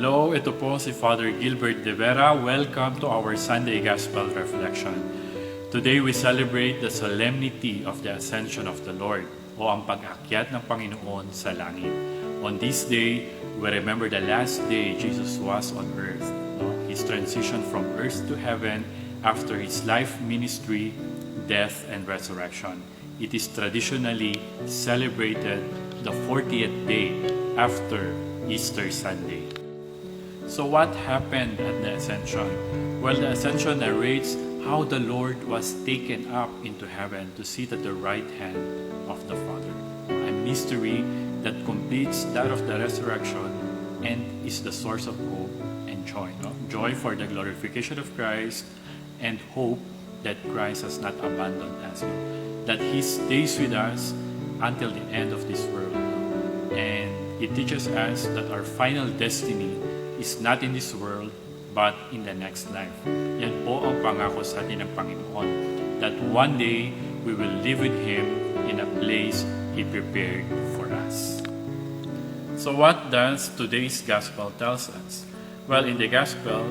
Hello, ito po si Father Gilbert de Vera. Welcome to our Sunday Gospel Reflection. Today we celebrate the Solemnity of the Ascension of the Lord, o ang pag-akyat ng Panginoon sa langit. On this day, we remember the last day Jesus was on earth. His transition from earth to heaven after His life, ministry, death, and resurrection. It is traditionally celebrated the 40th day after Easter Sunday. So what happened at the Ascension? Well, the Ascension narrates how the Lord was taken up into heaven to sit at the right hand of the Father. A mystery that completes that of the resurrection and is the source of hope and joy. Joy for the glorification of Christ and hope that Christ has not abandoned us. That He stays with us until the end of this world. And it teaches us that our final destiny is not in this world, but in the next life. Yan po ang pangako sa atin ng Panginoon, that one day we will live with Him in a place He prepared for us. So what does today's Gospel tells us? Well, in the Gospel,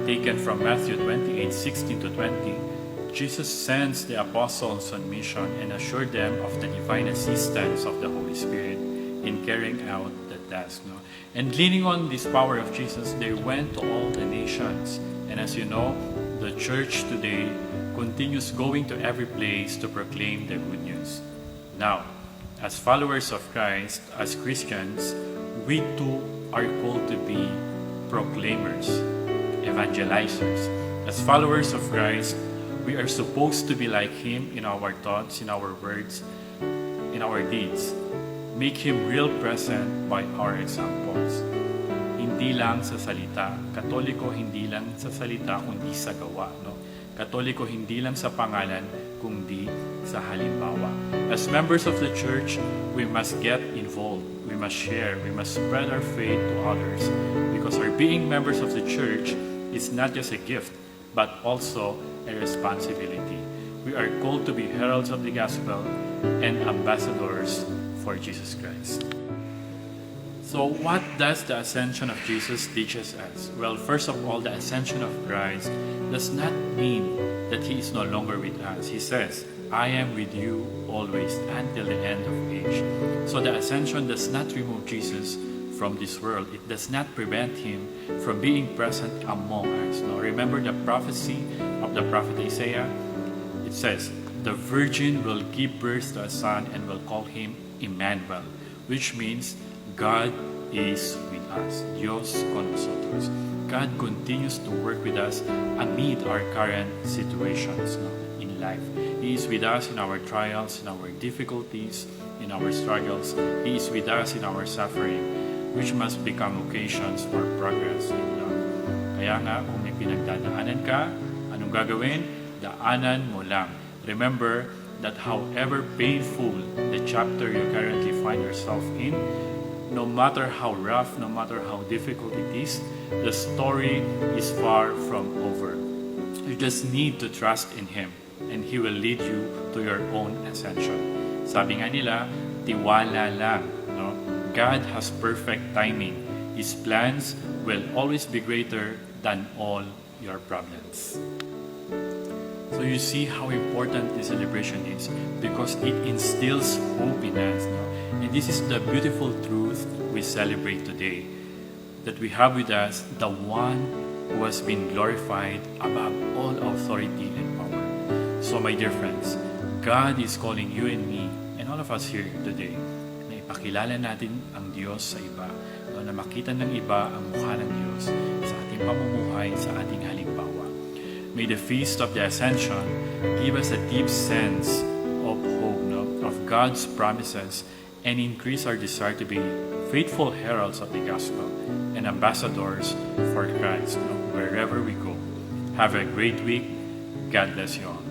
taken from Matthew 28:16 to 20, Jesus sends the apostles on mission and assured them of the divine assistance of the Holy Spirit in carrying out the task. And leaning on this power of Jesus, they went to all the nations. And as you know, the church today continues going to every place to proclaim the good news. Now, as followers of Christ, as Christians, we too are called to be proclaimers, evangelizers. As followers of Christ, we are supposed to be like Him in our thoughts, in our words, in our deeds. Make Him real present by our examples. Hindi lang sa salita. Katoliko hindi lang sa salita, kundi sa gawa. Katoliko hindi lang sa pangalan, kundi sa halimbawa. As members of the church, we must get involved. We must share. We must spread our faith to others. Because our being members of the church is not just a gift, but also a responsibility. We are called to be heralds of the gospel and ambassadors for Jesus Christ. So what does the ascension of Jesus teaches us? Well, first of all, the ascension of Christ does not mean that He is no longer with us. He says, I am with you always until the end of age. So the ascension does not remove Jesus from this world. It does not prevent Him from being present among us. No, remember the prophecy of the prophet Isaiah? It says, the virgin will give birth to a son and will call him Emmanuel, which means God is with us. Dios con nosotros. God continues to work with us amid our current situations in life. He is with us in our trials, in our difficulties, in our struggles. He is with us in our suffering, which must become occasions for progress in love. Kaya nga, kung may pinagdadaanan ka, anong gagawin? Daanan mo lang. Remember that however painful the chapter you currently find yourself in, no matter how rough, no matter how difficult it is, the story is far from over. You just need to trust in Him, and He will lead you to your own ascension. Sabi nga nila, tiwala lang. No? God has perfect timing. His plans will always be greater than all your problems. So you see how important this celebration is because it instills hope in us. No? And this is the beautiful truth we celebrate today, that we have with us the one who has been glorified above all authority and power. So my dear friends, God is calling you and me and all of us here today na ipakilala natin ang Diyos sa iba, na makita ng iba ang mukha ng Diyos sa ating pamumuhay, sa ating halimbawa. May the Feast of the Ascension give us a deep sense of hope, of God's promises, and increase our desire to be faithful heralds of the gospel and ambassadors for Christ wherever we go. Have a great week. God bless you all.